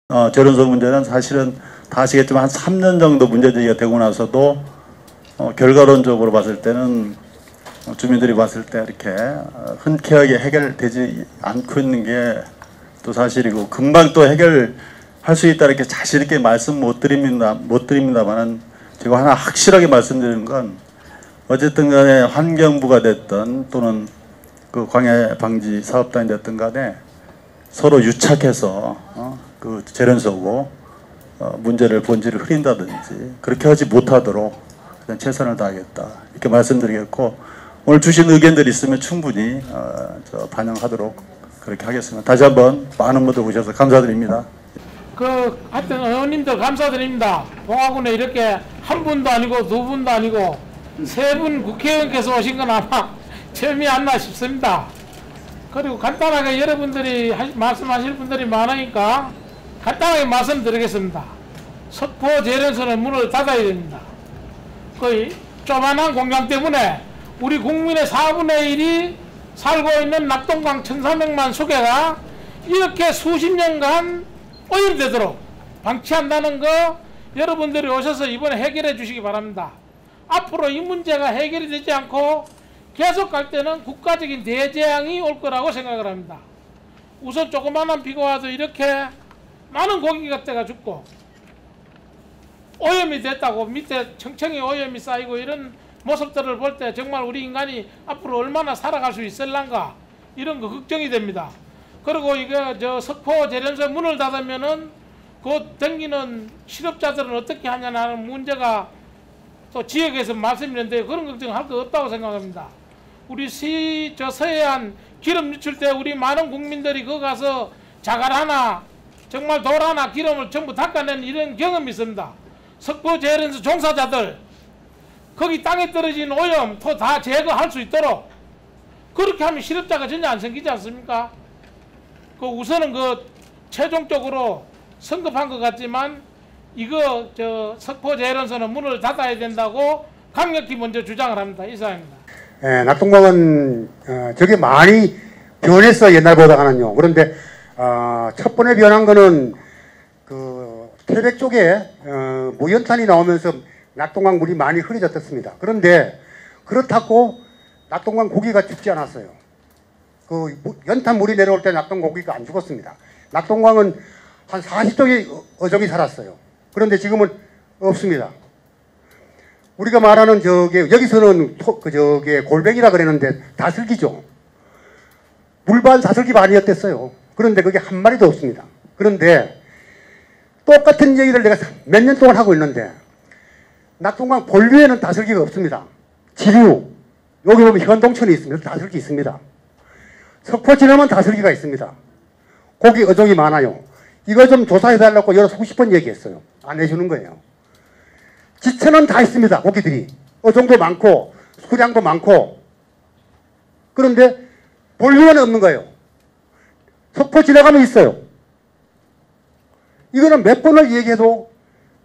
재론소 문제는 사실은 다 아시겠지만 한 3년 정도 문제제기가 되고 나서도 결과론적으로 봤을 때는 주민들이 봤을 때 이렇게 흔쾌하게 해결되지 않고 있는 게 또 사실이고, 금방 또 해결할 수 있다 이렇게 자신 있게 말씀 못 드립니다만은 제가 하나 확실하게 말씀드리는 건, 어쨌든 간에 환경부가 됐든 또는 그 광해 방지 사업단이 됐든 간에 서로 유착해서 그 재련소고 문제를 본질을 흐린다든지 그렇게 하지 못하도록 그냥 최선을 다하겠다 이렇게 말씀드리겠고, 오늘 주신 의견들이 있으면 충분히 반영하도록 그렇게 하겠습니다. 다시 한번 많은 분들 오셔서 감사드립니다. 하여튼 의원님들 감사드립니다. 봉화군에 이렇게 한 분도 아니고 두 분도 아니고 세 분 국회의원께서 오신 건 아마 처음이 않나 싶습니다. 그리고 간단하게 여러분들이 말씀하실 분들이 많으니까 간단하게 말씀드리겠습니다. 석포 재련소는 문을 닫아야 됩니다. 거의 조만한 공장 때문에 우리 국민의 4분의 1이 살고 있는 낙동강 1,400만 수개가 이렇게 수십 년간 오염되도록 방치한다는 거 여러분들이 오셔서 이번에 해결해 주시기 바랍니다. 앞으로 이 문제가 해결이 되지 않고 계속 갈 때는 국가적인 대재앙이 올 거라고 생각을 합니다. 우선 조그마한 비가 와도 이렇게 많은 고기가 죽고 오염이 됐다고 밑에 청청이 오염이 쌓이고 이런 모습들을 볼 때 정말 우리 인간이 앞으로 얼마나 살아갈 수 있을란가 이런 거 걱정이 됩니다. 그리고 이거 석포 재련소 문을 닫으면은 곧 댕기는 실업자들은 어떻게 하냐는 문제가 또 지역에서 말씀이는데 그런 걱정할 거 없다고 생각합니다. 우리 서해안 기름 유출 때 우리 많은 국민들이 거기 가서 자갈 하나 정말 돌 하나 기름을 전부 닦아낸 이런 경험이 있습니다. 석포 재련소 종사자들 거기 땅에 떨어진 오염 토 다 제거할 수 있도록 그렇게 하면 실업자가 전혀 안 생기지 않습니까? 우선은 최종적으로 성급한 것 같지만 이거 석포 재련소는 문을 닫아야 된다고 강력히 먼저 주장을 합니다. 이상입니다. 낙동강은 저게 많이 변했어 옛날보다는요. 그런데 첫 번에 변한 거는 그 태백 쪽에 무연탄이 나오면서 낙동강 물이 많이 흐려졌습니다. 그런데 그렇다고 낙동강 고기가 죽지 않았어요. 그 연탄 물이 내려올 때 낙동강 고기가 안 죽었습니다. 낙동강은 한 40종의 어종이 살았어요. 그런데 지금은 없습니다. 우리가 말하는 여기서는 골뱅이라 그랬는데 다슬기죠. 물반 다슬기가 아니었댔어요. 그런데 그게 한 마리도 없습니다. 그런데 똑같은 얘기를 내가 몇 년 동안 하고 있는데 낙동강 본류에는 다슬기가 없습니다. 지류, 여기 보면 현동천이 있습니다. 다슬기 있습니다. 석포 지나면 다슬기가 있습니다. 고기 어종이 많아요. 이거 좀 조사해달라고 여러 수십 번 얘기했어요. 안 해주는 거예요. 지천은 다 있습니다. 고기들이. 어종도 많고 수량도 많고. 그런데 본류에는 없는 거예요. 석포 지나가면 있어요. 이거는 몇 번을 얘기해도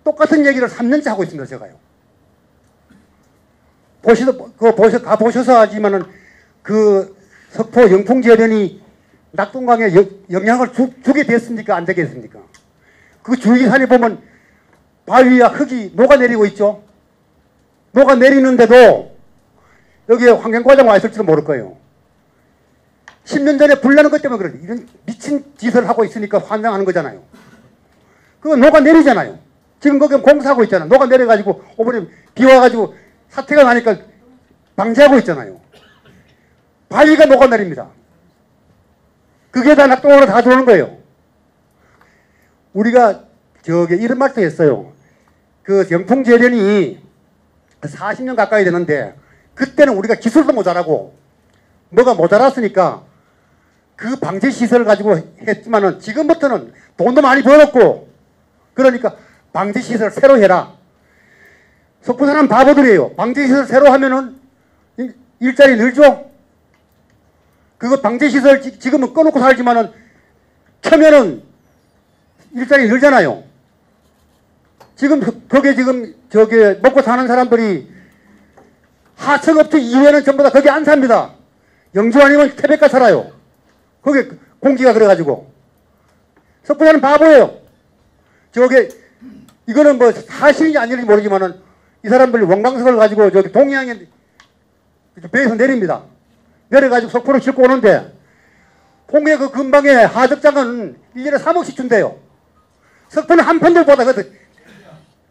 똑같은 얘기를 3년째 하고 있습니다. 제가요. 가보셔서 하지만은 그 석포 영풍재련이 낙동강에 영향을 주게 됐습니까? 안 되겠습니까? 그 주위산에 보면 바위와 흙이 녹아내리고 있죠. 녹아내리는데도 여기에 환경과장 와 있을지도 모를 거예요. 10년 전에 불 나는 것 때문에 그래. 이런 미친 짓을 하고 있으니까 환장하는 거잖아요. 그거 녹아내리잖아요. 지금 거기 공사하고 있잖아요. 녹아내려가지고 오버에 비 와가지고 사태가 나니까 방지하고 있잖아요. 바위가 녹아내립니다. 그게 다 낙동강으로 다 들어오는 거예요. 우리가 이런 말도 했어요. 그 영풍재련이 40년 가까이 되는데 그때는 우리가 기술도 모자라고 뭐가 모자랐으니까 그 방제시설을 가지고 했지만은 지금부터는 돈도 많이 벌었고 그러니까 방제시설 새로 해라. 석포 사람 바보들이에요. 방제시설 새로 하면은 일자리 늘죠? 그거 방제시설 지금은 꺼놓고 살지만은 켜면은 일자리 늘잖아요. 지금 거기에 먹고 사는 사람들이 하청업체 이외에는 전부 다 거기 안 삽니다. 영주 아니면 태백가 살아요. 거기 공기가 그래가지고. 석포사는 바보예요. 저게 이거는 뭐 사실인지 아닌지 모르지만은 이 사람들이 원광석을 가지고 저기 동해안에 배에서 내립니다. 내려가지고 석포를 싣고 오는데 홍해 그 근방에 하덕장은 1년에 3억씩 준대요. 석포는 한 편들보다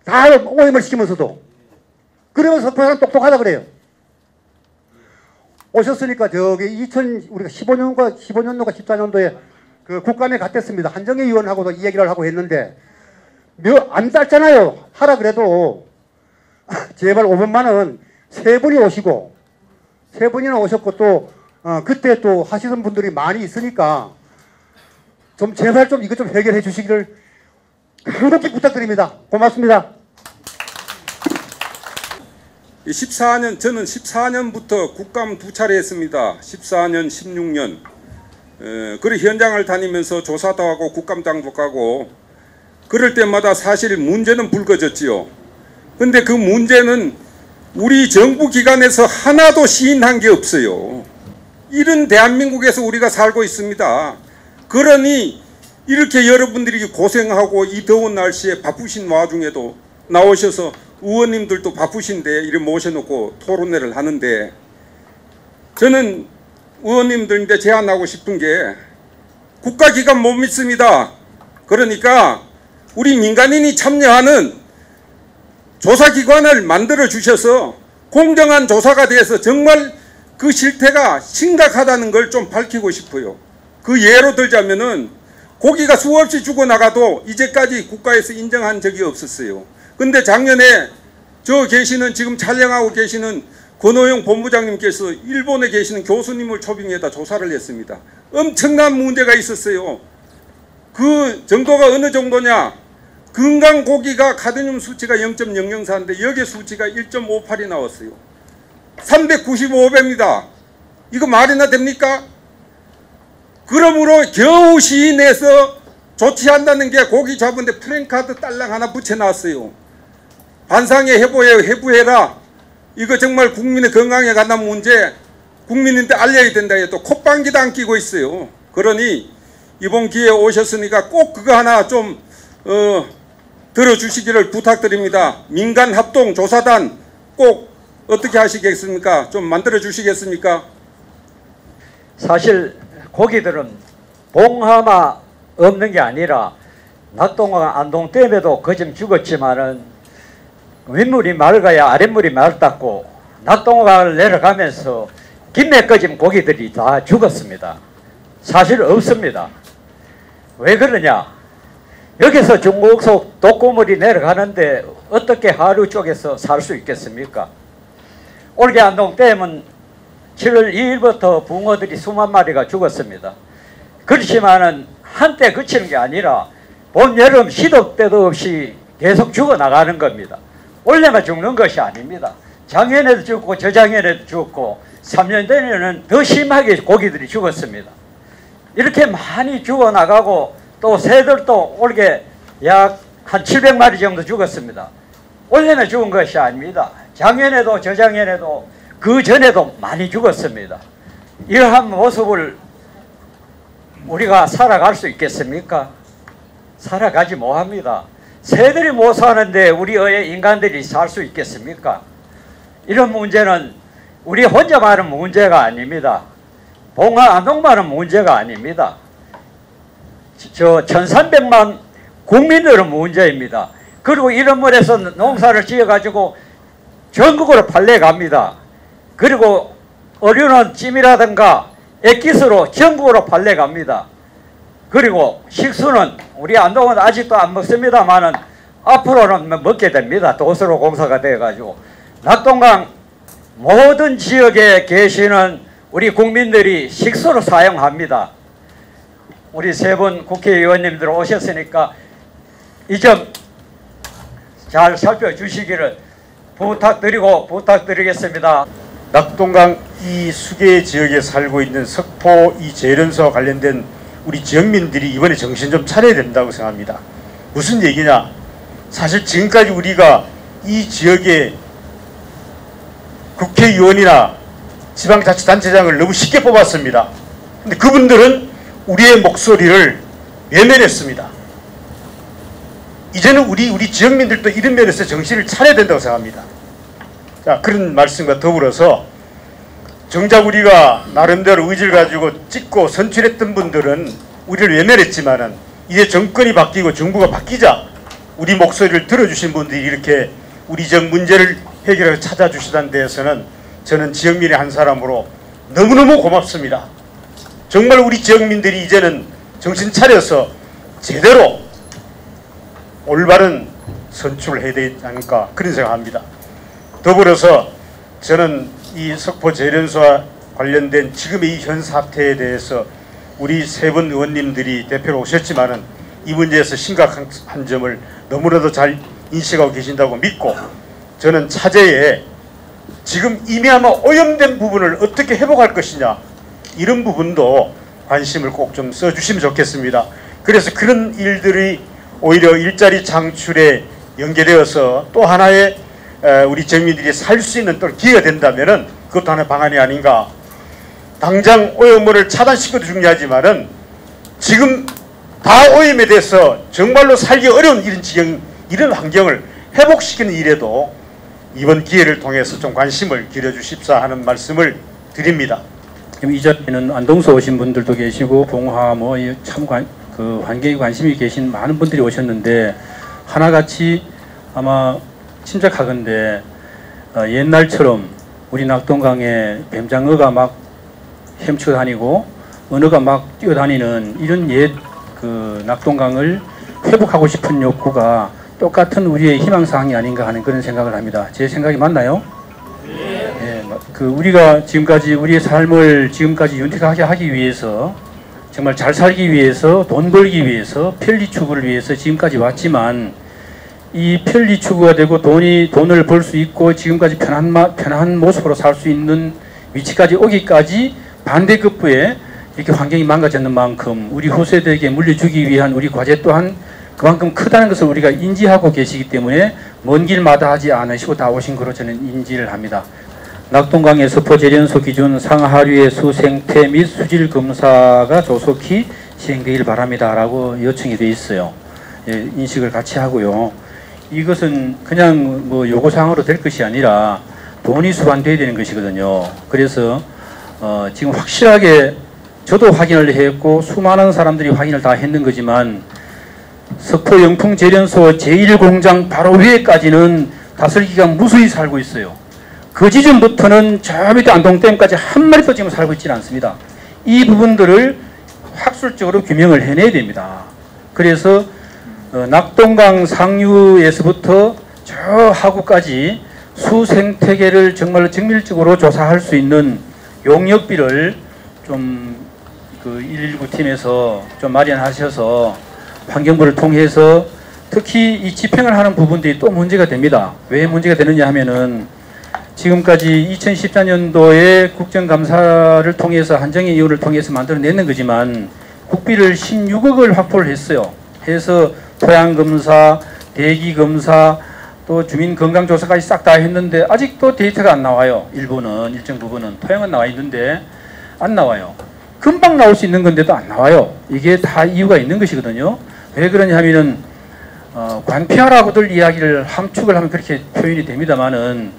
다 오염을 시키면서도. 그러면서 석포 사람 똑똑하다 그래요. 오셨으니까 저기 우리가 15년도가 14년도에 그 국감에 갔댔습니다. 한정희 의원하고도 이 얘기를 하고 했는데 안 짧잖아요. 하라 그래도 제발 500만 원 세 분이 오시고 세 분이나 오셨고 또 그때 또 하시던 분들이 많이 있으니까 좀 제발 좀 이것 좀 해결해 주시기를 간곡히 부탁드립니다. 고맙습니다. 14년, 저는 14년부터 국감 2차례 했습니다. 14년, 16년. 그래 현장을 다니면서 조사도 하고 국감장도 가고 그럴 때마다 사실 문제는 불거졌지요. 근데 그 문제는 우리 정부 기관에서 하나도 시인한 게 없어요. 이런 대한민국에서 우리가 살고 있습니다. 그러니 이렇게 여러분들이 고생하고 이 더운 날씨에 바쁘신 와중에도 나오셔서 의원님들도 바쁘신데 이렇게 모셔놓고 토론회를 하는데 저는 의원님들인데 제안하고 싶은 게 국가기관 못 믿습니다. 그러니까 우리 민간인이 참여하는 조사기관을 만들어 주셔서 공정한 조사가 돼서 정말 그 실태가 심각하다는 걸 좀 밝히고 싶어요. 그 예로 들자면은 고기가 수없이 죽어나가도 이제까지 국가에서 인정한 적이 없었어요. 근데 작년에 계시는 지금 촬영하고 계시는 권호영 본부장님께서 일본에 계시는 교수님을 초빙해다 조사를 했습니다. 엄청난 문제가 있었어요. 그 정도가 어느 정도냐? 건강 고기가 카드뮴 수치가 0.004인데 여기 수치가 1.58이 나왔어요. 395배입니다. 이거 말이나 됩니까? 그러므로 겨우 시인해서 조치한다는 게 고기 잡은데 플랜카드 딸랑 하나 붙여놨어요. 반상회 해부해라. 이거 정말 국민의 건강에 관한 문제 국민인데 알려야 된다 해도 콧방귀도 안 끼고 있어요. 그러니 이번 기회에 오셨으니까 꼭 그거 하나 좀 들어주시기를 부탁드립니다. 민간 합동 조사단 꼭 어떻게 하시겠습니까? 좀 만들어 주시겠습니까? 사실 고기들은 봉하마 없는 게 아니라 낙동강 안동댐에도 거점 죽었지만은 윗물이 맑아야 아랫물이 맑았고 낙동강을 내려가면서 김맥거짐 고기들이 다 죽었습니다. 사실 없습니다. 왜 그러냐? 여기서 중국속 독고물이 내려가는데 어떻게 하류 쪽에서 살 수 있겠습니까? 올해 안동댐은 7월 2일부터 붕어들이 수만 마리가 죽었습니다. 그렇지만은 한때 그치는 게 아니라 봄, 여름 시도 때도 없이 계속 죽어나가는 겁니다. 올해만 죽는 것이 아닙니다. 작년에도 죽고 저작년에도 죽고 3년 전에는 더 심하게 고기들이 죽었습니다. 이렇게 많이 죽어나가고 또 새들도 올해 약 한 700마리 정도 죽었습니다. 올해는 죽은 것이 아닙니다. 작년에도 저작년에도 그 전에도 많이 죽었습니다. 이러한 모습을 우리가 살아갈 수 있겠습니까? 살아가지 못합니다. 새들이 못 사는데 우리의 인간들이 살 수 있겠습니까? 이런 문제는 우리 혼자만은 문제가 아닙니다. 봉화 안동만은 문제가 아닙니다. 1300만 국민들은 문제입니다. 그리고 이런 물에서 농사를 지어가지고 전국으로 팔려갑니다. 그리고 어류는 찜이라든가 액기스로 전국으로 팔려갑니다. 그리고 식수는 우리 안동은 아직도 안 먹습니다만은 앞으로는 먹게 됩니다. 도수로 공사가 돼가지고 낙동강 모든 지역에 계시는 우리 국민들이 식수로 사용합니다. 우리 세 분 국회의원님들 오셨으니까 이 점 잘 살펴주시기를 부탁드리겠습니다. 낙동강 이 수계 지역에 살고 있는 석포 이 재련소와 관련된 우리 지역민들이 이번에 정신 좀 차려야 된다고 생각합니다. 무슨 얘기냐? 사실 지금까지 우리가 이 지역에 국회의원이나 지방자치단체장을 너무 쉽게 뽑았습니다. 근데 그분들은 우리의 목소리를 외면했습니다. 이제는 우리 지역민들도 이런 면에서 정신을 차려야 된다고 생각합니다. 자, 그런 말씀과 더불어서 정작 우리가 나름대로 의지를 가지고 찍고 선출했던 분들은 우리를 외면했지만은 이제 정권이 바뀌고 정부가 바뀌자 우리 목소리를 들어주신 분들이 이렇게 우리 지역 문제를 해결하고 찾아주시다는 데에서는 저는 지역민의 한 사람으로 너무너무 고맙습니다. 정말 우리 지역민들이 이제는 정신 차려서 제대로 올바른 선출을 해야 되지 않을까 그런 생각합니다. 더불어서 저는 이 석포 재련소와 관련된 지금의 이 현 사태에 대해서 우리 세 분 의원님들이 대표로 오셨지만은 이 문제에서 심각한 점을 너무나도 잘 인식하고 계신다고 믿고 저는 차제에 지금 이미 아마 오염된 부분을 어떻게 회복할 것이냐 이런 부분도 관심을 꼭 좀 써주시면 좋겠습니다. 그래서 그런 일들이 오히려 일자리 창출에 연계되어서 또 하나의 우리 지역민들이 살 수 있는 또 기회가 된다면은 그것도 하나의 방안이 아닌가. 당장 오염물을 차단시켜도 중요하지만은 지금 다 오염에 대해서 정말로 살기 어려운 이런 지경, 이런 환경을 회복시키는 일에도 이번 기회를 통해서 좀 관심을 기울여주십사 하는 말씀을 드립니다. 이 자리에는 안동서 오신 분들도 계시고 봉화 참 환경에 관심이 계신 많은 분들이 오셨는데 하나같이 아마 침착하건대 옛날처럼 우리 낙동강에 뱀장어가 막 헤엄쳐 다니고 언어가 막 뛰어다니는 이런 옛 그 낙동강을 회복하고 싶은 욕구가 똑같은 우리의 희망사항이 아닌가 하는 그런 생각을 합니다. 제 생각이 맞나요? 네. 우리가 지금까지 우리의 삶을 지금까지 윤택하게 하기 위해서 정말 잘 살기 위해서 돈 벌기 위해서 편리 추구를 위해서 지금까지 왔지만 이 편리 추구가 되고 돈을 벌 수 있고 지금까지 편한 모습으로 살 수 있는 위치까지 오기까지 반대급부에 이렇게 환경이 망가졌는 만큼 우리 후세대에게 물려주기 위한 우리 과제 또한 그만큼 크다는 것을 우리가 인지하고 계시기 때문에 먼 길 마다하지 않으시고 다 오신 거로 저는 인지를 합니다. 낙동강의 석포재련소 기준 상하류의 수생태 및 수질 검사가 조속히 시행되길 바랍니다 라고 요청이 되어 있어요. 예, 인식을 같이 하고요. 이것은 그냥 요구사항으로 될 것이 아니라 돈이 수반되어야 되는 것이거든요. 그래서 지금 확실하게 저도 확인을 했고 수많은 사람들이 확인을 다 했는 거지만 석포 영풍재련소 제1공장 바로 위에까지는 다슬기가 무수히 살고 있어요. 그 지점부터는 저 밑에 안동댐까지 한 마리도 지금 살고 있지는 않습니다. 이 부분들을 학술적으로 규명을 해내야 됩니다. 그래서 낙동강 상류에서부터 저 하구까지 수생태계를 정말로 정밀적으로 조사할 수 있는 용역비를 좀 119 팀에서 좀 마련하셔서 환경부를 통해서 특히 이 집행을 하는 부분들이 또 문제가 됩니다. 왜 문제가 되느냐 하면은 지금까지 2014년도에 국정감사를 통해서 한정의 이유를 통해서 만들어내는 거지만 국비를 16억을 확보를 했어요. 해서 토양검사, 대기검사, 또 주민건강조사까지 싹 다 했는데 아직도 데이터가 안 나와요. 일정 부분은 토양은 나와 있는데 안 나와요. 금방 나올 수 있는 건데도 안 나와요. 이게 다 이유가 있는 것이거든요. 왜 그러냐 하면은 관피하라고들 이야기를 함축을 하면 그렇게 표현이 됩니다만은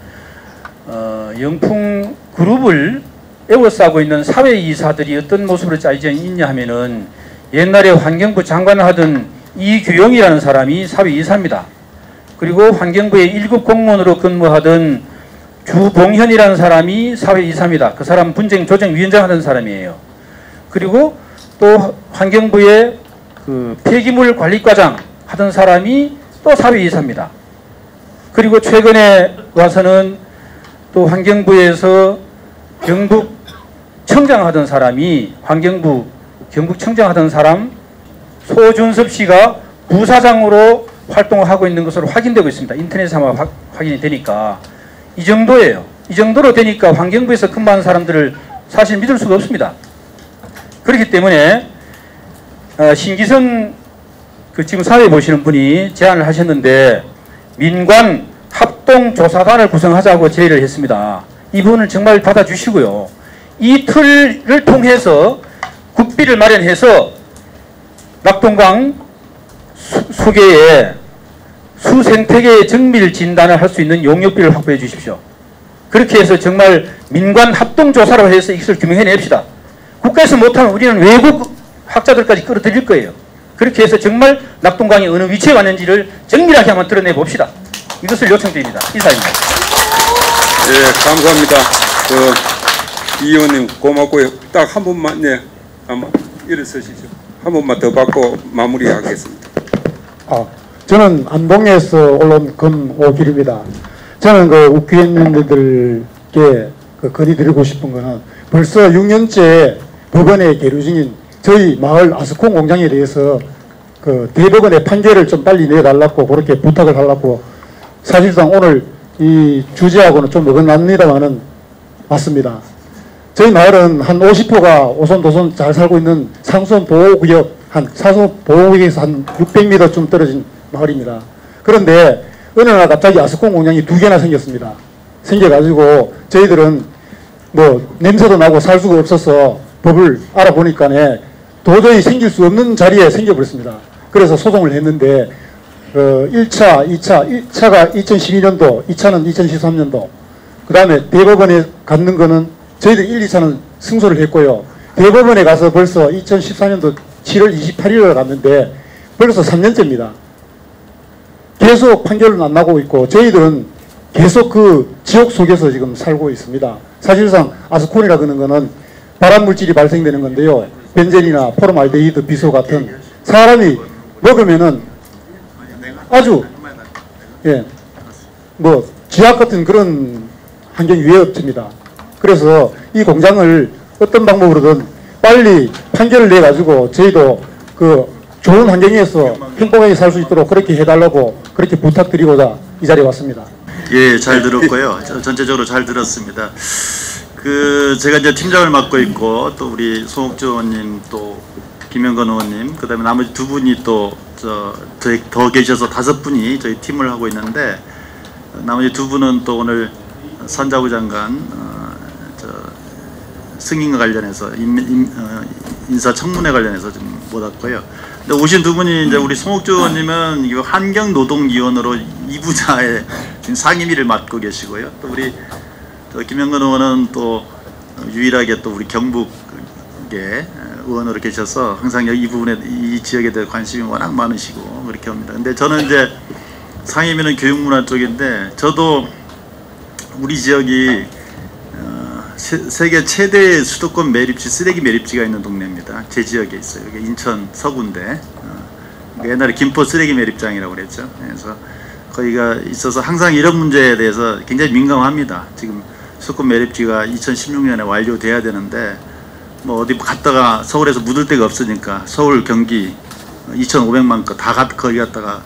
영풍 그룹을 에워싸고 있는 사회이사들이 어떤 모습으로 짜여져 있냐 하면은 옛날에 환경부 장관을 하던 이규용이라는 사람이 사회이사입니다. 그리고 환경부의 1급 공무원으로 근무하던 주봉현이라는 사람이 사회이사입니다. 그 사람 분쟁조정위원장 하던 사람이에요. 그리고 또 환경부의 그 폐기물 관리과장 하던 사람이 또 사회이사입니다. 그리고 최근에 와서는 또 환경부에서 경북청장 하던 사람이 환경부 경북청장 하던 사람 소준섭 씨가 부사장으로 활동을 하고 있는 것으로 확인되고 있습니다. 인터넷에 아마 확인이 되니까 이 정도예요. 이 정도로 되니까 환경부에서 근무하는 사람들을 사실 믿을 수가 없습니다. 그렇기 때문에 신기선 지금 사회 보시는 분이 제안을 하셨는데 민관 합동조사단을 구성하자고 제의를 했습니다. 이 부분을 정말 받아주시고요. 이 틀을 통해서 국비를 마련해서 낙동강 수계에 수생태계의 정밀 진단을 할 수 있는 용역비를 확보해 주십시오. 그렇게 해서 정말 민관 합동조사로 해서 이것을 규명해냅시다. 국가에서 못하면 우리는 외국 학자들까지 끌어들일 거예요. 그렇게 해서 정말 낙동강이 어느 위치에 왔는지를 정밀하게 한번 드러내 봅시다. 이것을 요청드립니다. 이사입니다. 예, 감사합니다. 이 의원님 고맙고요. 딱 한 번만, 네, 한번 일어서시죠. 한 번만 더 받고 마무리하겠습니다. 저는 안동에서 올라온 금오길입니다. 저는 그 국회의원님들께 건의드리고 싶은 거는 벌써 6년째 법원에 계류 중인 저희 마을 아스콘 공장에 대해서 그 대법원의 판결을 좀 빨리 내달라고 그렇게 부탁을 하려고 사실상 오늘 이 주제하고는 좀 어긋납니다만은 맞습니다. 저희 마을은 한 50호가 오손도손 잘 살고 있는 상수원 보호구역 사수원 보호구역에서 한 600m쯤 떨어진 마을입니다. 그런데 어느 날 갑자기 아스콘 공장이 2개나 생겼습니다. 생겨가지고 저희들은 뭐 냄새도 나고 살 수가 없어서 법을 알아보니까 도저히 생길 수 없는 자리에 생겨버렸습니다. 그래서 소송을 했는데 1차, 2차, 1차가 2012년도, 2차는 2013년도 그 다음에 대법원에 갔는 거는 저희들 1, 2차는 승소를 했고요. 대법원에 가서 벌써 2014년도 7월 28일에 갔는데 벌써 3년째입니다. 계속 판결은 안 나고 있고 저희들은 계속 그 지옥 속에서 지금 살고 있습니다. 사실상 아스콘이라 그러는 거는 발암물질이 발생되는 건데요. 벤젠이나 포름알데히드 비소 같은 사람이 먹으면은 아주 뭐 지압 같은 그런 환경이 왜 없습니다. 그래서 이 공장을 어떤 방법으로든 빨리 판결을 내 가지고 저희도 그 좋은 환경에서 행복하게 살 수 있도록 그렇게 해달라고 그렇게 부탁드리고자 이 자리에 왔습니다. 예, 잘 들었고요. 전체적으로 잘 들었습니다. 제가 이제 팀장을 맡고 있고 또 우리 송옥주 의원님 또 김영건 의원님 그다음에 나머지 2분이 또 더 계셔서 5분이 저희 팀을 하고 있는데 나머지 2분은 또 오늘 산자부 장관 승인과 관련해서 인사청문회 관련해서 좀 못 왔고요. 근데 오신 2분이 이제 우리 송옥주 의원님은 환경노동위원으로 2부자의 지금 상임위를 맡고 계시고요. 또 우리 김영건 의원은 또 유일하게 또 우리 경북의 의원으로 계셔서 항상 이 부분에 이 지역에 대해 관심이 워낙 많으시고 그렇게 합니다. 근데 저는 이제 상임위는 교육문화 쪽인데 저도 우리 지역이 세계 최대 수도권 매립지 쓰레기 매립지가 있는 동네입니다. 제 지역에 있어요. 여기 인천 서구인데 옛날에 김포 쓰레기 매립장이라고 그랬죠. 그래서 거기가 있어서 항상 이런 문제에 대해서 굉장히 민감합니다. 지금 수도권 매립지가 2016년에 완료돼야 되는데 뭐 어디 갔다가 서울에서 묻을 데가 없으니까 서울 경기 2,500만 거 다 거기 갔다가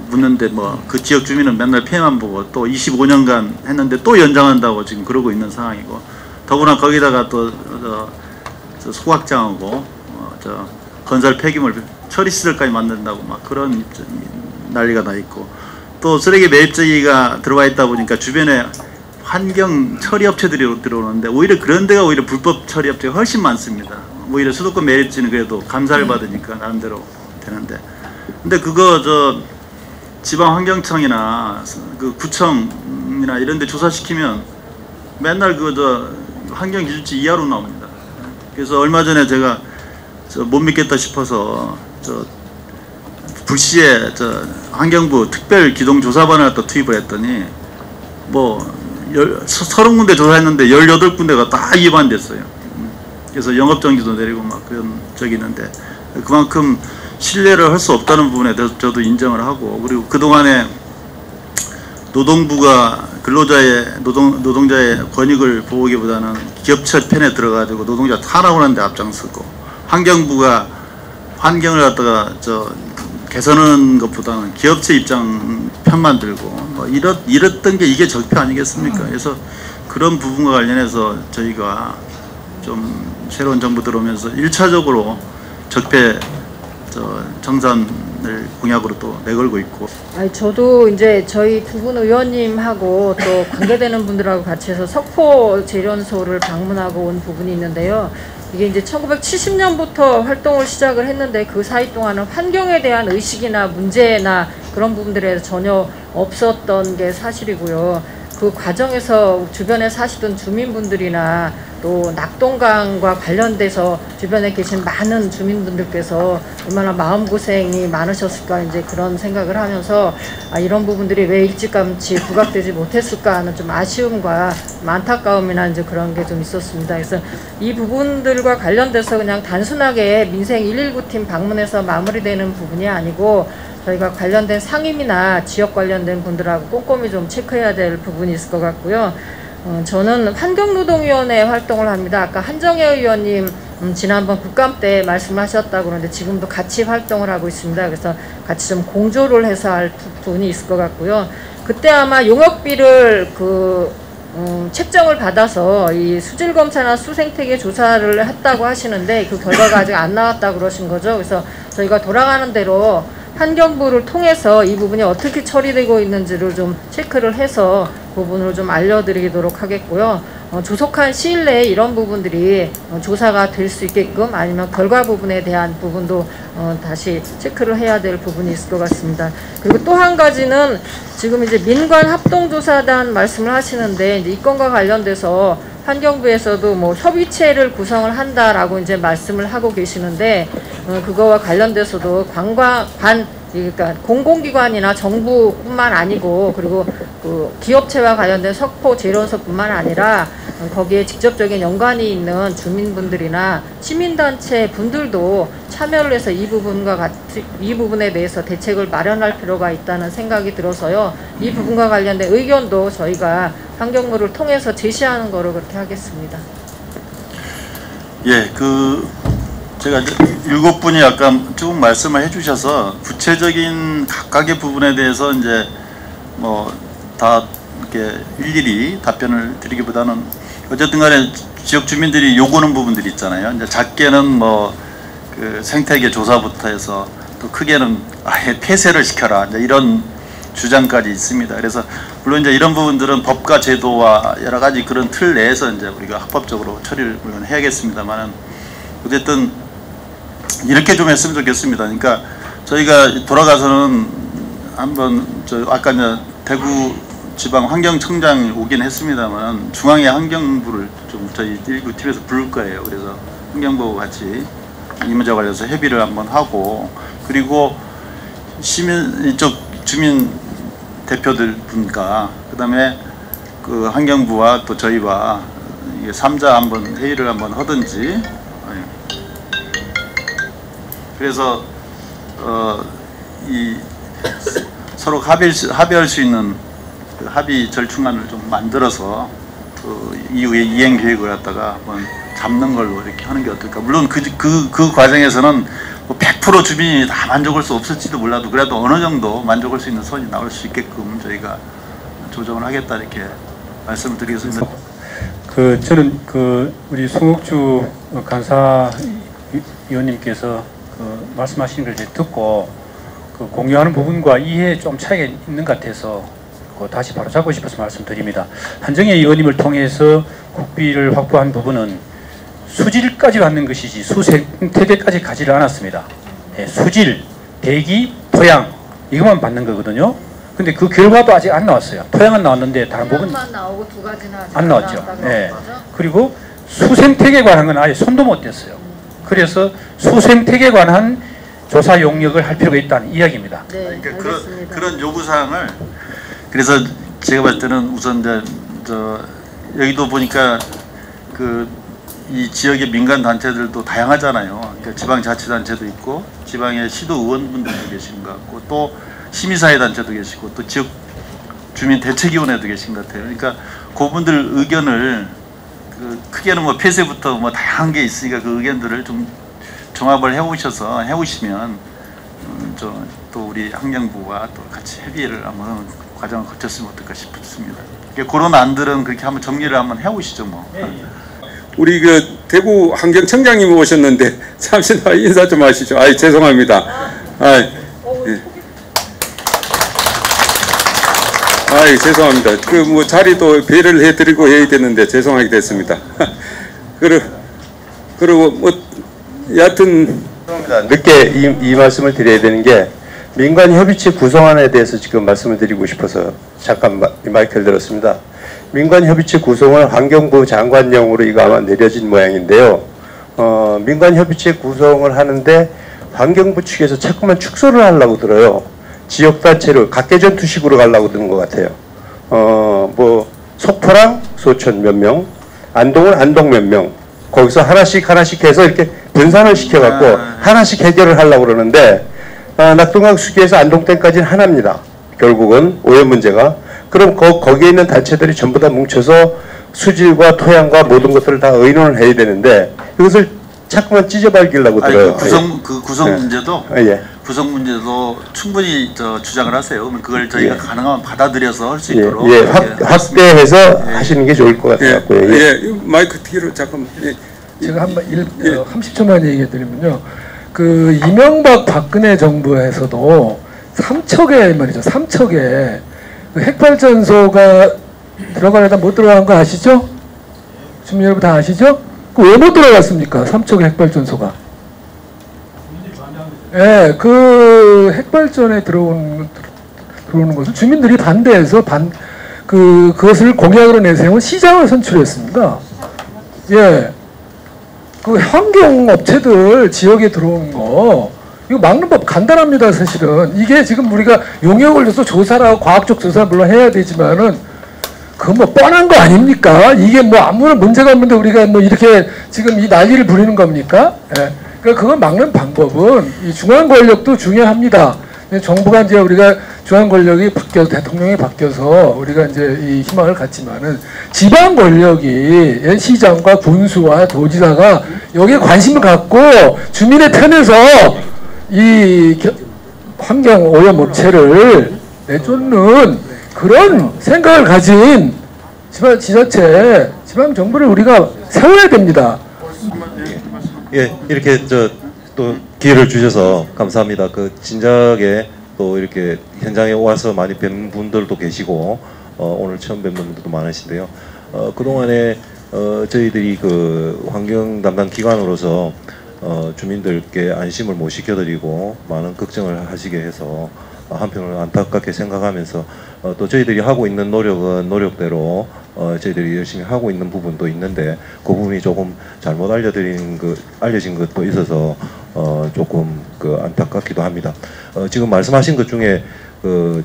묻는데 뭐 그 지역 주민은 맨날 피해만 보고 또 25년간 했는데 또 연장한다고 지금 그러고 있는 상황이고 더구나 거기다가 또 소각장하고 건설 폐기물 처리시설까지 만든다고 막 그런 난리가 나 있고 또 쓰레기 매입제기가 들어와 있다 보니까 주변에 환경 처리업체들이 들어오는데 오히려 그런 데가 오히려 불법 처리업체가 훨씬 많습니다. 오히려 수도권 매립지는 그래도 감사를 받으니까 나름대로 되는데 근데 그거 지방환경청이나 그 구청이나 이런 데 조사시키면 맨날 환경기준치 이하로 나옵니다. 그래서 얼마 전에 제가 못 믿겠다 싶어서 불시에 환경부 특별기동조사반을 또 투입을 했더니 뭐 30군데 조사했는데 18군데가 다 위반됐어요. 그래서 영업정지도 내리고 막 그런 적이 있는데 그만큼 신뢰를 할 수 없다는 부분에 대해서 저도 인정을 하고 그리고 그동안에 노동부가 노동자의 권익을 보호하기보다는 기업체 편에 들어가지고 노동자 탄압을 하는 데 앞장서고 환경부가 환경을 갖다가 개선하는 것보다는 기업체 입장 편만 들고 뭐 이랬던 게 이게 적폐 아니겠습니까? 그래서 그런 부분과 관련해서 저희가 좀 새로운 정부 들어오면서 1차적으로 적폐 정산을 공약으로 또 내걸고 있고. 저도 이제 저희 2분 의원님하고 또 관계되는 분들하고 같이 해서 석포 재련소를 방문하고 온 부분이 있는데요. 이게 이제 1970년부터 활동을 시작을 했는데 그 사이 동안은 환경에 대한 의식이나 문제나 그런 부분들에 전혀 없었던 게 사실이고요. 그 과정에서 주변에 사시던 주민분들이나 또 낙동강과 관련돼서 주변에 계신 많은 주민분들께서 얼마나 마음고생이 많으셨을까 이제 그런 생각을 하면서 이런 부분들이 왜 일찌감치 부각되지 못했을까 하는 좀 아쉬움과 안타까움이나 이제 그런 게 좀 있었습니다. 그래서 이 부분들과 관련돼서 그냥 단순하게 민생 119팀 방문해서 마무리되는 부분이 아니고 저희가 관련된 상임이나 지역 관련된 분들하고 꼼꼼히 좀 체크해야 될 부분이 있을 것 같고요. 저는 환경노동위원회 활동을 합니다. 아까 한정혜 의원님 지난번 국감 때 말씀하셨다고 그러는데 지금도 같이 활동을 하고 있습니다. 그래서 같이 좀 공조를 해서 할 부분이 있을 것 같고요. 그때 아마 용역비를 책정을 받아서 이 수질검사나 수생태계 조사를 했다고 하시는데 그 결과가 아직 안 나왔다고 그러신 거죠. 그래서 저희가 돌아가는 대로 환경부를 통해서 이 부분이 어떻게 처리되고 있는지를 좀 체크를 해서 그 부분을 좀 알려드리도록 하겠고요. 조속한 시일 내에 이런 부분들이 조사가 될 수 있게끔 아니면 결과 부분에 대한 부분도 다시 체크를 해야 될 부분이 있을 것 같습니다. 그리고 또 한 가지는 지금 이제 민관합동조사단 말씀을 하시는데 이제 이 건과 관련돼서 환경부에서도 뭐 협의체를 구성을 한다라고 이제 말씀을 하고 계시는데 그거와 관련돼서도 그러니까 공공기관이나 정부뿐만 아니고 그리고 그 기업체와 관련된 석포 재련소뿐만 아니라 거기에 직접적인 연관이 있는 주민분들이나 시민단체 분들도 참여를 해서 이 부분에 대해서 대책을 마련할 필요가 있다는 생각이 들어서요. 이 부분과 관련된 의견도 저희가 환경부를 통해서 제시하는 거로 그렇게 하겠습니다. 예, 제가 이제 7분이 아까 쭉 말씀을 해주셔서 구체적인 각각의 부분에 대해서 이제 뭐 다 이렇게 일일이 답변을 드리기보다는 어쨌든 간에 지역 주민들이 요구하는 부분들이 있잖아요. 이제 작게는 뭐 그 생태계 조사부터 해서 또 크게는 아예 폐쇄를 시켜라 이제 이런 주장까지 있습니다. 그래서 물론 이제 이런 부분들은 법과 제도와 여러 가지 그런 틀 내에서 이제 우리가 합법적으로 처리를 물론 해야겠습니다만은 어쨌든 이렇게 좀 했으면 좋겠습니다. 그러니까 저희가 돌아가서는 한번 아까 이제 대구 지방 환경청장이 오긴 했습니다만 중앙의 환경부를 좀 저희 119팀에서 부를 거예요. 그래서 환경부와 같이 이 문제와 관련해서 협의를 한번 하고 그리고 시민 이쪽 주민 대표들 분과 그다음에 그 환경부와 또 저희와 3자 한번 회의를 한번 하든지 그래서 이 서로 합의할 수 있는 그 합의 절충안을 좀 만들어서 그 이후에 이행 계획을 갖다가 한번 잡는 걸로 이렇게 하는 게 어떨까. 물론 그 과정에서는 뭐 100% 주민이 다 만족할 수 없을지도 몰라도 그래도 어느 정도 만족할 수 있는 선이 나올 수 있게끔 저희가 조정을 하겠다 이렇게 말씀을 드리겠습니다. 저는 우리 송옥주 간사 위원님께서 말씀하신 걸 이제 듣고 공유하는 부분과 이해에 좀 차이가 있는 것 같아서 다시 바로잡고 싶어서 말씀드립니다. 한정혜 의원님을 통해서 국비를 확보한 부분은 수질까지 받는 것이지 수생태계까지 가지를 않았습니다. 수질, 대기, 토양 이것만 받는 거거든요. 근데 그 결과도 아직 안 나왔어요. 토양은 나왔는데 다른 부분만 나오고 두 가지나 안 나왔죠. 그리고 수생태계에 관한 건 아예 손도 못 댔어요. 그래서 수생태계에 관한 조사 용역을 할 필요가 있다는 이야기입니다. 네, 그러니까 그런 요구사항을 그래서 제가 봤을 때는 우선 이제 여기도 보니까 이 지역의 민간 단체들도 다양하잖아요. 그러니까 지방자치단체도 있고 지방의 시도 의원분들도 계신 것 같고 또 시민사회 단체도 계시고 또 지역 주민 대책위원회도 계신 것 같아요. 그러니까 그분들 의견을 크게는 뭐 폐쇄부터 뭐 다양한 게 있으니까 그 의견들을 좀 종합을 해오시면 또 우리 환경부와 또 같이 협의를 한번 과정을 거쳤으면 어떨까 싶습니다. 그런 안들은 그렇게 한번 정리를 한번 해오시죠 뭐. 우리 대구 환경청장님 오셨는데 잠시만 인사 좀 하시죠. 죄송합니다. 죄송합니다. 뭐 자리도 배려를 해드리고 해야 되는데 죄송하게 됐습니다. 그리고 뭐 여하튼 늦게 이 말씀을 드려야 되는 게 민간협의체 구성안에 대해서 지금 말씀을 드리고 싶어서 잠깐 마이크를 들었습니다. 민간협의체 구성을 환경부 장관령으로 이거 아마 내려진 모양인데요. 민간협의체 구성을 하는데 환경부 측에서 자꾸만 축소를 하려고 들어요. 지역단체로 각계전투식으로 가려고 드는 것 같아요. 뭐 속포랑 소천 몇 명, 안동은 안동 몇 명, 거기서 하나씩 해서 이렇게 분산을 시켜갖고 하나씩 해결을 하려고 그러는데 낙동강 수기에서 안동댐까지는 하나입니다. 결국은 오염 문제가. 그럼 거기에 있는 단체들이 전부 다 뭉쳐서 수질과 토양과 모든 것들을 다 의논을 해야 되는데 이것을 자꾸만 찢어밟으려고 들어요. 구성 예. 문제도 예. 구성 문제도 충분히 주장을 하세요. 그러면 그걸 저희가 예. 가능하면 받아들여서 할 수 예. 있도록 예. 확대해서 하시는 게 좋을 것 같고요. 예. 예. 마이크 뒤로 잠깐만. 예. 제가 한 30초만 얘기해 드리면요. 그 이명박 박근혜 정부에서도 삼척에 말이죠. 삼척에 그 핵발전소가 들어가려다 못 들어간 거 아시죠? 주민 여러분 다 아시죠? 왜 못 들어갔습니까? 삼척 핵발전소가. 예, 그 핵발전에 들어오는 것을 주민들이 반대해서 그것을 공약으로 내세운 시장을 선출했습니다. 예. 그 환경업체들 지역에 들어오는 거 이거 막는 법 간단합니다. 사실은 이게 지금 우리가 용역을 줘서 조사를 하고 과학적 조사 물론 해야 되지만은 그건 뭐 뻔한 거 아닙니까? 이게 뭐 아무런 문제가 없는데 우리가 뭐 이렇게 지금 이 난리를 부리는 겁니까? 예. 그러니까 그걸 막는 방법은 이 중앙 권력도 중요합니다. 정부가 이제 우리가 중앙 권력이 바뀌어서 대통령이 바뀌어서 우리가 이제 이 희망을 갖지만은 지방 권력이 시장과 군수와 도지사가 여기에 관심을 갖고 주민의 편에서 이 환경 오염 업체를 내쫓는 그런 생각을 가진 지자체, 지방 정부를 우리가 세워야 됩니다. 예, 이렇게 또 기회를 주셔서 감사합니다. 그 진작에 또 이렇게 현장에 와서 많이 뵌 분들도 계시고 오늘 처음 뵙는 분들도 많으신데요. 그동안에 저희들이 그 환경 담당 기관으로서 주민들께 안심을 못 시켜드리고 많은 걱정을 하시게 해서 한편으로 안타깝게 생각하면서 또 저희들이 하고 있는 노력은 노력대로 저희들이 열심히 하고 있는 부분도 있는데 그 부분이 조금 잘못 알려진 것도 있어서 조금 안타깝기도 합니다. 지금 말씀하신 것 중에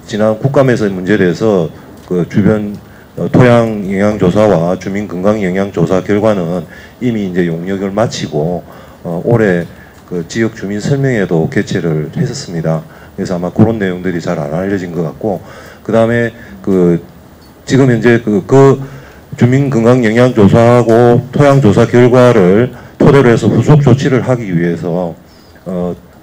지난 국감에서 문제에 대해서 주변 토양 영향 조사와 주민 건강 영향 조사 결과는 이미 이제 용역을 마치고 올해 지역 주민 설명회도 개최를 했었습니다. 그래서 아마 그런 내용들이 잘 안 알려진 것 같고, 그 다음에 지금 현재 그 주민 건강 영향 조사하고 토양 조사 결과를 토대로 해서 후속 조치를 하기 위해서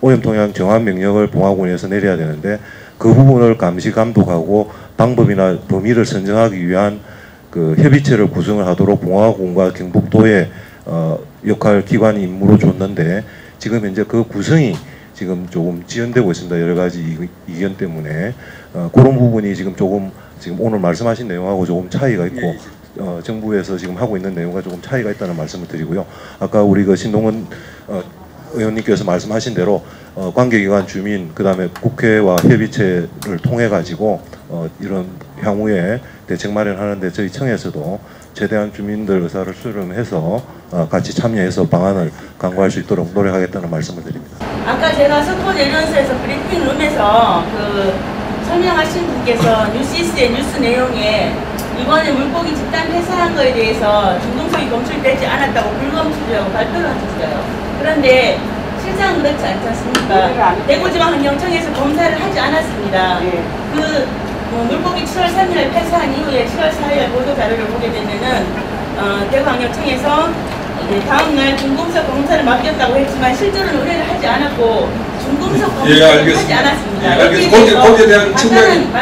오염 토양 정화 명령을 봉화군에서 내려야 되는데 그 부분을 감시 감독하고 방법이나 범위를 선정하기 위한 협의체를 구성을 하도록 봉화군과 경북도의 역할 기관 임무로 줬는데 지금 현재 그 구성이 지금 조금 지연되고 있습니다. 여러 가지 이견 때문에 그런 부분이 지금 오늘 말씀하신 내용하고 조금 차이가 있고 정부에서 지금 하고 있는 내용과 조금 차이가 있다는 말씀을 드리고요. 아까 우리 신동원 의원님께서 말씀하신 대로 관계기관 주민 그다음에 국회와 협의체를 통해 가지고 이런 향후에 대책 마련하는데 저희 청에서도 최대한 주민들 의사를 수렴해서 같이 참여해서 방안을 강구할 수 있도록 노력하겠다는 말씀을 드립니다. 아까 제가 석포내련소에서 브리핑룸에서 설명하신 분께서 뉴시스의 뉴스 내용에 이번에 물고기 집단 폐사한 거에 대해서 중금속이 검출되지 않았다고 불검출이라고 발표를 하셨어요. 그런데 실상은 그렇지 않지 않습니까? 대구지방환경청에서 검사를 하지 않았습니다. 물고기 7월 3일 폐사한 이후에 7월 4일 보도자료를 보게 되면은 대구환경청에서 다음날 중금속 검사를 맡겼다고 했지만 실제로는 의뢰를 하지 않았고 중금속 검사를 하지 않았습니다. 거기에 대한 측면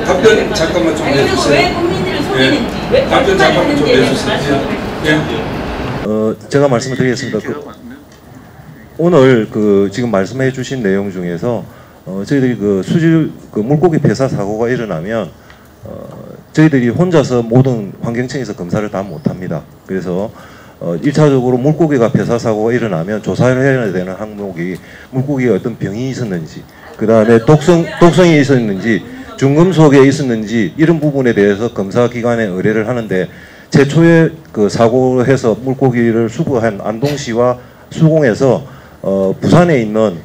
답변 잠깐만 좀 그리고 해주세요. 왜 국민들을 속이는지 왜 답변 잠깐만 좀 해주세요. 제가 말씀을 드리겠습니다. 오늘 지금 말씀해 주신 내용 중에서 저희들이 물고기 폐사 사고가 일어나면 저희들이 혼자서 모든 환경청에서 검사를 다 못합니다. 그래서 1차적으로 물고기가 폐사 사고가 일어나면 조사를 해야 되는 항목이 물고기에 어떤 병이 있었는지 그다음에 독성이 있었는지 중금속에 있었는지 이런 부분에 대해서 검사기관에 의뢰를 하는데 최초에 그 사고해서 물고기를 수거한 안동시와 수공에서 부산에 있는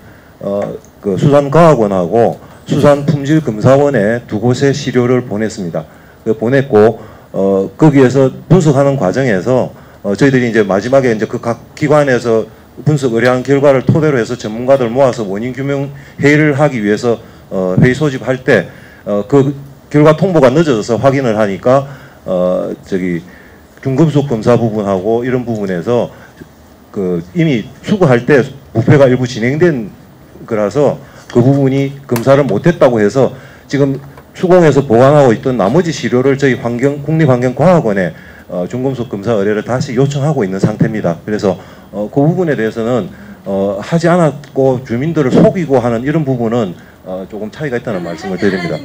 그 수산과학원하고 수산품질검사원에 두 곳에 시료를 보냈습니다. 보냈고 거기에서 분석하는 과정에서 저희들이 이제 마지막에 이제 그 각 기관에서 분석 의뢰한 결과를 토대로 해서 전문가들 모아서 원인 규명 회의를 하기 위해서 회의 소집할 때 그 결과 통보가 늦어져서 확인을 하니까 저기 중금속 검사 부분하고 이런 부분에서 그 이미 수거할 때 부패가 일부 진행된 거라서 그 부분이 검사를 못했다고 해서 지금 수공에서 보관하고 있던 나머지 시료를 저희 국립환경과학원에 중금속 검사 의뢰를 다시 요청하고 있는 상태입니다. 그래서 그 부분에 대해서는 하지 않았고 주민들을 속이고 하는 이런 부분은 조금 차이가 있다는 말씀을 드립니다.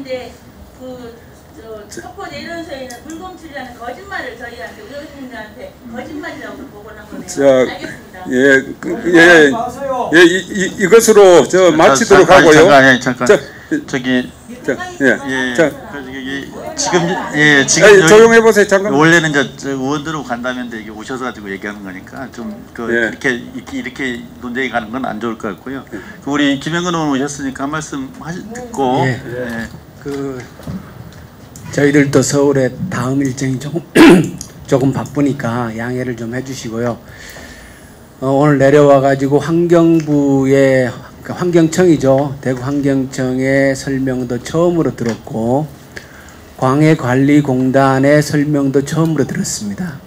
첩보 내려서에는 물건 처리하는 거짓말을 저희한테 의원님들한테 거짓말이라고 보고한 거네요. 알겠습니다. 이것으로 저 마치도록 하고요. 잠깐. 저기 지금 조용해 보세요. 잠깐. 원래는 이제 의원들하고 간담회인데 이게 오셔서 가지고 얘기하는 거니까 좀 이렇게 논쟁이 가는 건 안 좋을 것 같고요. 우리 김영근 의원 오셨으니까 한 말씀 듣고. 저희들도 서울에 다음 일정이 조금 바쁘니까 양해를 좀 해주시고요. 오늘 내려와 가지고 환경부의 환경청이죠. 대구 환경청의 설명도 처음으로 들었고 광해관리공단의 설명도 처음으로 들었습니다.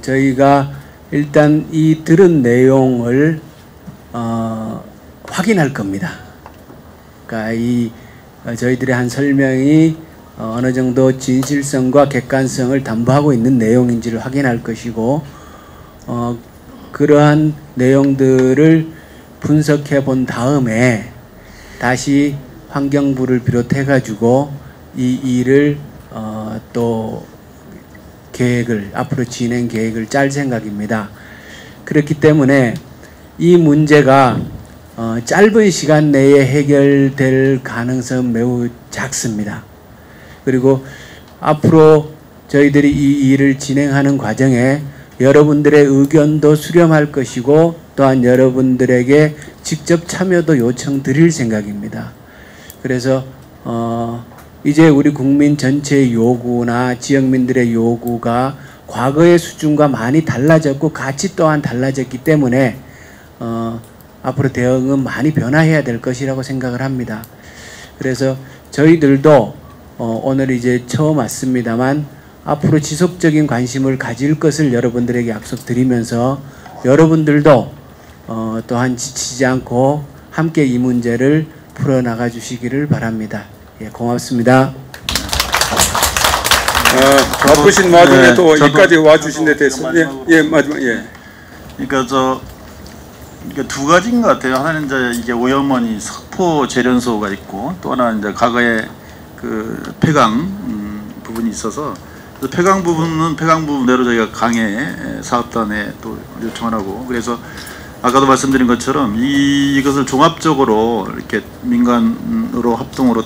저희가 일단 이 들은 내용을 확인할 겁니다. 그러니까 이 저희들의 한 설명이 어느 정도 진실성과 객관성을 담보하고 있는 내용인지를 확인할 것이고 그러한 내용들을 분석해 본 다음에 다시 환경부를 비롯해 가지고 이 일을 또 앞으로 진행 계획을 짤 생각입니다. 그렇기 때문에 이 문제가 짧은 시간 내에 해결될 가능성은 매우 작습니다. 그리고 앞으로 저희들이 이 일을 진행하는 과정에 여러분들의 의견도 수렴할 것이고 또한 여러분들에게 직접 참여도 요청드릴 생각입니다. 그래서 이제 우리 국민 전체의 요구나 지역민들의 요구가 과거의 수준과 많이 달라졌고 가치 또한 달라졌기 때문에 앞으로 대응은 많이 변화해야 될 것이라고 생각을 합니다. 그래서 저희들도 오늘 이제 처음 왔습니다만 앞으로 지속적인 관심을 가질 것을 여러분들에게 약속드리면서 여러분들도 또한 지치지 않고 함께 이 문제를 풀어나가 주시기를 바랍니다. 예, 고맙습니다. 바쁘신 와중에 또 여기까지 와주신 데 대해서 마지막 그러니까 두 가지인 것 같아요. 하나는 이제 이게 오염원이 석포 재련소가 있고 또 하나는 이제 과거에 그 폐강 부분이 있어서 폐강 부분은 폐강 부분대로 저희가 강해 사업단에 또 요청을 하고 그래서 아까도 말씀드린 것처럼 이것을 종합적으로 이렇게 민간으로 합동으로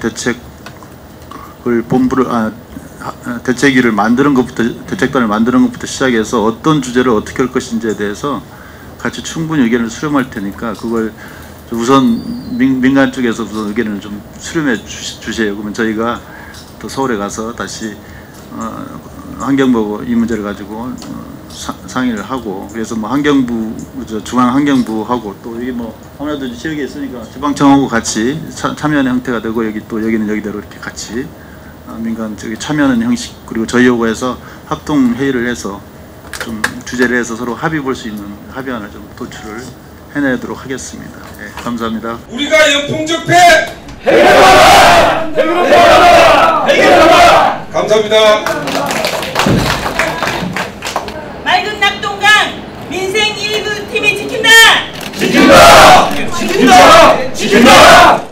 대책위를 만드는 것부터 대책단을 만드는 것부터 시작해서 어떤 주제를 어떻게 할 것인지에 대해서 같이 충분히 의견을 수렴할 테니까 그걸 우선 민간 쪽에서 우선 의견을 좀 수렴해 주세요. 그러면 저희가 또 서울에 가서 다시 환경부 이 문제를 가지고 상의를 하고 그래서 뭐 환경부 중앙환경부하고 또 여기 뭐 아무래도 지역에 있으니까 지방청하고 같이 참여하는 형태가 되고 여기 또 여기는 여기대로 이렇게 같이 민간 쪽에 참여하는 형식 그리고 저희 요구해서 합동 회의를 해서 좀 주제를 해서 서로 합의 볼 수 있는 합의안을 좀 도출을 해내도록 하겠습니다. 네, 감사합니다. 우리가 연풍적폐 해결하라! 해결하라! 해결하라! 감사합니다. 맑은 낙동강 민생 1구 팀이 지킨다! 지킨다! 지킨다! 지킨다!